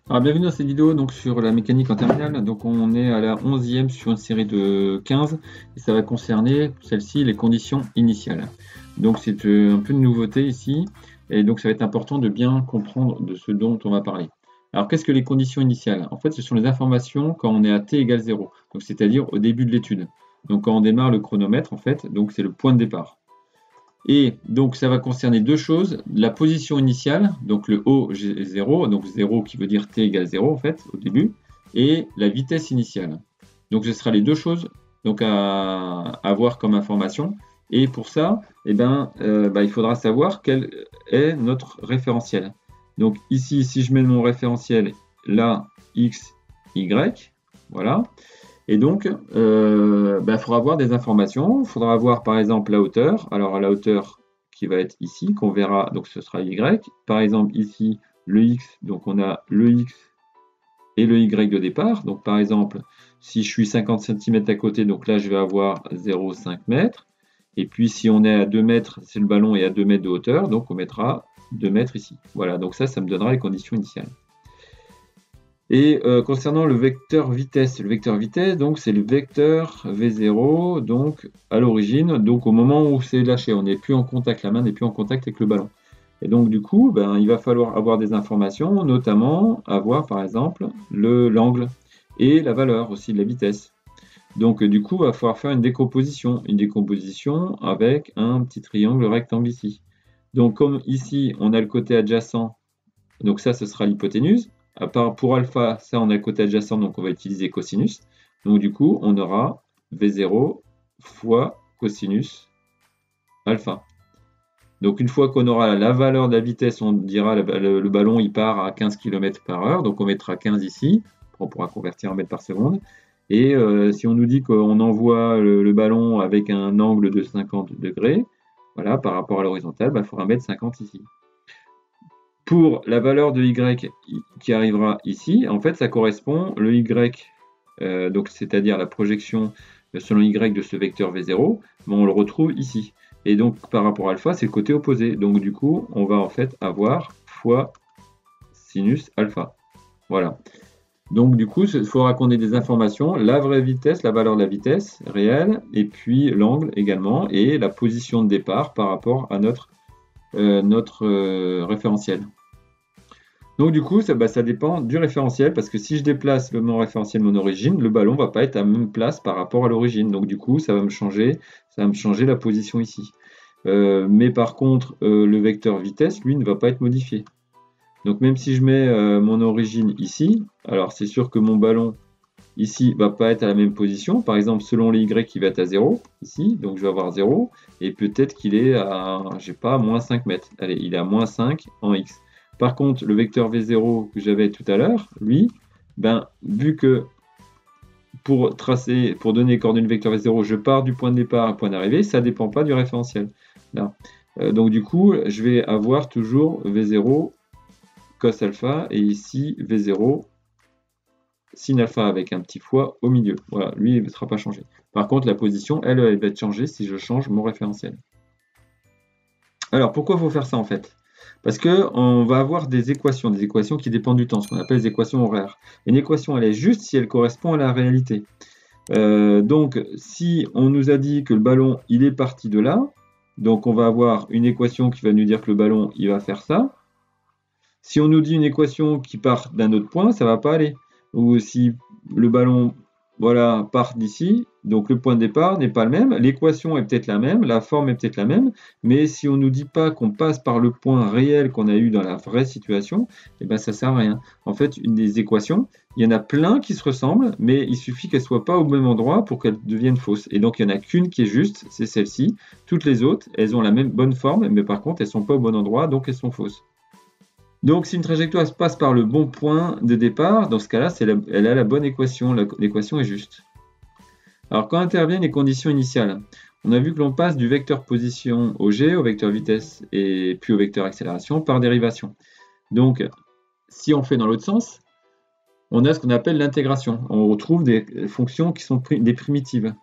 Alors, bienvenue dans cette vidéo donc, sur la mécanique en terminale. Donc, on est à la 11e sur une série de 15 et ça va concerner celle-ci, les conditions initiales. Donc, c'est un peu de nouveauté ici et donc ça va être important de bien comprendre de ce dont on va parler. Alors, qu'est-ce que les conditions initiales? En fait, ce sont les informations quand on est à t égale 0, donc c'est-à-dire au début de l'étude. Donc, quand on démarre le chronomètre, en fait, donc c'est le point de départ. Et donc, ça va concerner deux choses. La position initiale, donc le O0, donc 0 qui veut dire t égale 0 en fait, au début, et la vitesse initiale. Donc, ce sera les deux choses donc, à avoir comme information. Et pour ça, il faudra savoir quel est notre référentiel. Donc, ici, si je mets mon référentiel là, x, y, voilà. Et donc, il faudra avoir des informations. Il faudra avoir par exemple la hauteur. Alors la hauteur qui va être ici, qu'on verra, donc ce sera y. Par exemple ici, le x, donc on a le x et le y de départ. Donc par exemple, si je suis 50 cm à côté, donc là je vais avoir 0,5 m. Et puis si on est à 2 mètres, si le ballon est à 2 mètres de hauteur, donc on mettra 2 mètres ici. Voilà, donc ça me donnera les conditions initiales. Et concernant le vecteur vitesse, donc c'est le vecteur V0, donc à l'origine, donc au moment où c'est lâché, on n'est plus en contact, la main n'est plus en contact avec le ballon. Et donc du coup, il va falloir avoir des informations, notamment avoir par exemple l'angle et la valeur aussi de la vitesse. Donc du coup, il va falloir faire une décomposition avec un petit triangle rectangle ici. Donc comme ici, on a le côté adjacent, donc ça, ce sera l'hypoténuse. Pour alpha, ça, on a le côté adjacent, donc on va utiliser cosinus. Donc du coup, on aura V0 fois cosinus alpha. Donc une fois qu'on aura la valeur de la vitesse, on dira le ballon il part à 15 km/h, donc on mettra 15 ici, on pourra convertir en mètres par seconde. Et si on nous dit qu'on envoie le ballon avec un angle de 50 degrés, voilà, par rapport à l'horizontale, il faudra mettre 50 ici. Pour la valeur de y qui arrivera ici, en fait, ça correspond le y, donc c'est-à-dire la projection selon y de ce vecteur v0, on le retrouve ici. Et donc par rapport à alpha, c'est le côté opposé. Donc du coup, on va en fait avoir fois sinus alpha. Voilà. Donc du coup, il faudra qu'on ait des informations, la vraie vitesse, la valeur de la vitesse réelle, et puis l'angle également, et la position de départ par rapport à notre référentiel. Donc du coup, ça dépend du référentiel, parce que si je déplace mon référentiel, mon origine, le ballon ne va pas être à la même place par rapport à l'origine. Donc du coup, ça va me changer la position ici. Mais par contre, le vecteur vitesse, lui, ne va pas être modifié. Donc même si je mets mon origine ici, alors c'est sûr que mon ballon ici va pas être à la même position. Par exemple, selon les y, il va être à 0 ici, donc je vais avoir 0, et peut-être qu'il est à, je sais pas, moins 5 mètres. Allez, il est à moins 5 en x. Par contre, le vecteur V0 que j'avais tout à l'heure, lui, vu que pour donner les coordonnées vecteur V0, je pars du point de départ au point d'arrivée, ça ne dépend pas du référentiel. Là. Donc du coup, je vais avoir toujours V0 cos alpha, et ici V0 sin alpha avec un petit fois au milieu. Voilà, lui, il ne sera pas changé. Par contre, la position, elle va être changée si je change mon référentiel. Alors, pourquoi il faut faire ça en fait? Parce qu'on va avoir des équations qui dépendent du temps, ce qu'on appelle les équations horaires. Une équation, elle est juste si elle correspond à la réalité. Donc, si on nous a dit que le ballon, il est parti de là, donc on va avoir une équation qui va nous dire que le ballon, il va faire ça. Si on nous dit une équation qui part d'un autre point, ça ne va pas aller. Ou si le ballon part d'ici, donc le point de départ n'est pas le même, l'équation est peut-être la même, la forme est peut-être la même, mais si on ne nous dit pas qu'on passe par le point réel qu'on a eu dans la vraie situation, ça ne sert à rien. En fait, une des équations, il y en a plein qui se ressemblent, mais il suffit qu'elles ne soient pas au même endroit pour qu'elles deviennent fausses. Et donc, il n'y en a qu'une qui est juste, c'est celle-ci. Toutes les autres, elles ont la même bonne forme, mais par contre, elles ne sont pas au bon endroit, donc elles sont fausses. Donc, si une trajectoire passe par le bon point de départ, dans ce cas-là, elle a la bonne équation, l'équation est juste. Alors, quand interviennent les conditions initiales, on a vu que l'on passe du vecteur position au g, au vecteur vitesse et puis au vecteur accélération par dérivation. Donc, si on fait dans l'autre sens, on a ce qu'on appelle l'intégration. On retrouve des fonctions qui sont des primitives.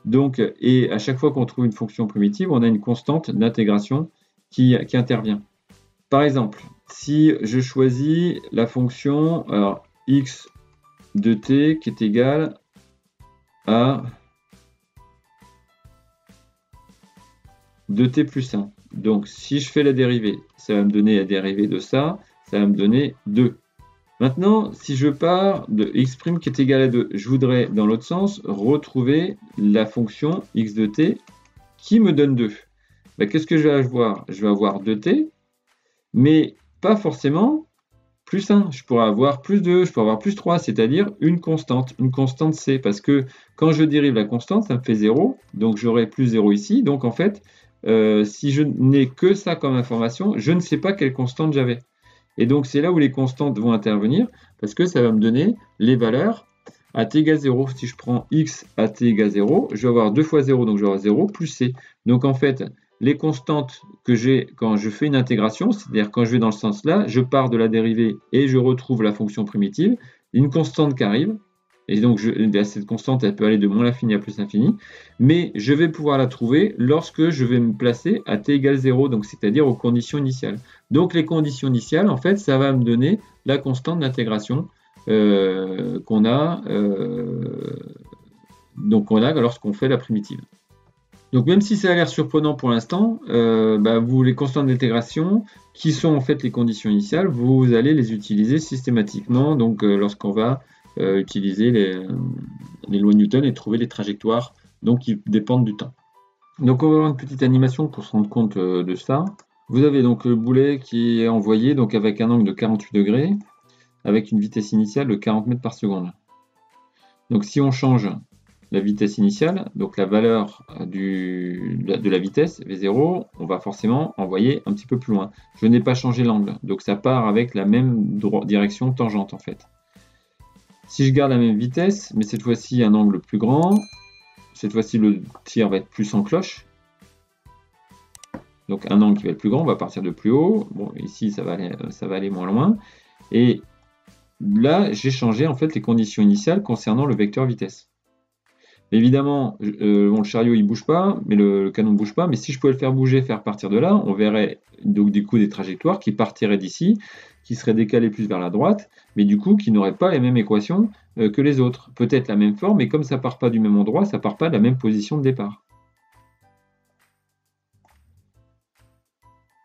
Donc, et à chaque fois qu'on trouve une fonction primitive, on a une constante d'intégration qui intervient. Par exemple, si je choisis la fonction alors, x de t qui est égal à 2t plus 1. Donc, si je fais la dérivée, ça va me donner la dérivée de ça, ça va me donner 2. Maintenant, si je pars de x' qui est égal à 2, je voudrais, dans l'autre sens, retrouver la fonction x de t qui me donne 2. Ben, qu'est-ce que je vais avoir? Je vais avoir 2t, mais pas forcément plus 1. Je pourrais avoir plus 2, je pourrais avoir plus 3, c'est-à-dire une constante c. Parce que quand je dérive la constante, ça me fait 0, donc j'aurai plus 0 ici. Donc en fait, si je n'ai que ça comme information, je ne sais pas quelle constante j'avais. Et donc c'est là où les constantes vont intervenir, parce que ça va me donner les valeurs à t égale 0. Si je prends x à t égale 0, je vais avoir 2 fois 0, donc je vais avoir 0 plus c. Donc en fait, les constantes que j'ai quand je fais une intégration, c'est-à-dire quand je vais dans le sens là, je pars de la dérivée et je retrouve la fonction primitive, une constante qui arrive, et donc cette constante elle peut aller de moins l'infini à plus l'infini, mais je vais pouvoir la trouver lorsque je vais me placer à t égale 0, donc c'est-à-dire aux conditions initiales. Donc les conditions initiales, en fait, ça va me donner la constante d'intégration qu'on a lorsqu'on fait la primitive. Donc même si ça a l'air surprenant pour l'instant, les constantes d'intégration, qui sont en fait les conditions initiales, vous allez les utiliser systématiquement donc lorsqu'on va utiliser les lois de Newton et trouver les trajectoires donc, qui dépendent du temps. Donc on va avoir une petite animation pour se rendre compte de ça. Vous avez donc le boulet qui est envoyé donc avec un angle de 48 degrés, avec une vitesse initiale de 40 mètres par seconde. Donc si on change la vitesse initiale, donc la valeur de la vitesse, V0, on va forcément envoyer un petit peu plus loin. Je n'ai pas changé l'angle, donc ça part avec la même direction tangente en fait. Si je garde la même vitesse, mais cette fois-ci un angle plus grand, cette fois-ci le tir va être plus en cloche. Donc un angle qui va être plus grand, on va partir de plus haut. Bon, ici ça va aller moins loin. Et là, j'ai changé en fait les conditions initiales concernant le vecteur vitesse. Évidemment, le chariot il bouge pas, mais le canon ne bouge pas. Mais si je pouvais le faire bouger, faire partir de là, on verrait donc du coup des trajectoires qui partiraient d'ici, qui seraient décalées plus vers la droite, mais du coup qui n'auraient pas les mêmes équations que les autres. Peut-être la même forme, mais comme ça part pas du même endroit, ça part pas de la même position de départ.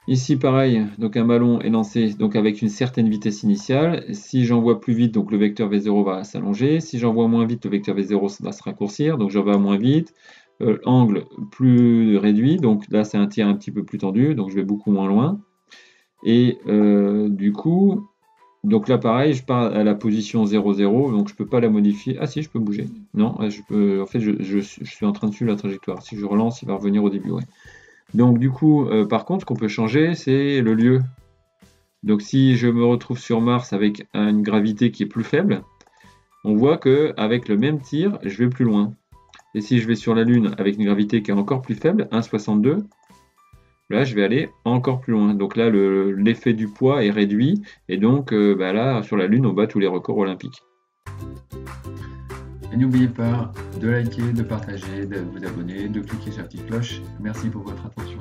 Ici, pareil, donc un ballon est lancé donc avec une certaine vitesse initiale. Si j'envoie plus vite, donc le vecteur V0 va s'allonger. Si j'envoie moins vite, le vecteur V0 va se raccourcir. Donc j'envoie moins vite. Angle plus réduit. Donc là, c'est un tir un petit peu plus tendu. Donc je vais beaucoup moins loin. Et du coup, donc là, pareil, je pars à la position 0, 0. Donc je ne peux pas la modifier. Ah si, je peux bouger. Non, je peux. En fait, je suis en train de suivre la trajectoire. Si je relance, il va revenir au début. Ouais. Donc du coup, par contre, ce qu'on peut changer, c'est le lieu. Donc si je me retrouve sur Mars avec une gravité qui est plus faible, on voit qu'avec le même tir, je vais plus loin. Et si je vais sur la Lune avec une gravité qui est encore plus faible, 1,62, là je vais aller encore plus loin. Donc là, l'effet du poids est réduit, et donc là, sur la Lune, on bat tous les records olympiques. Et n'oubliez pas de liker, de partager, de vous abonner, de cliquer sur la petite cloche. Merci pour votre attention.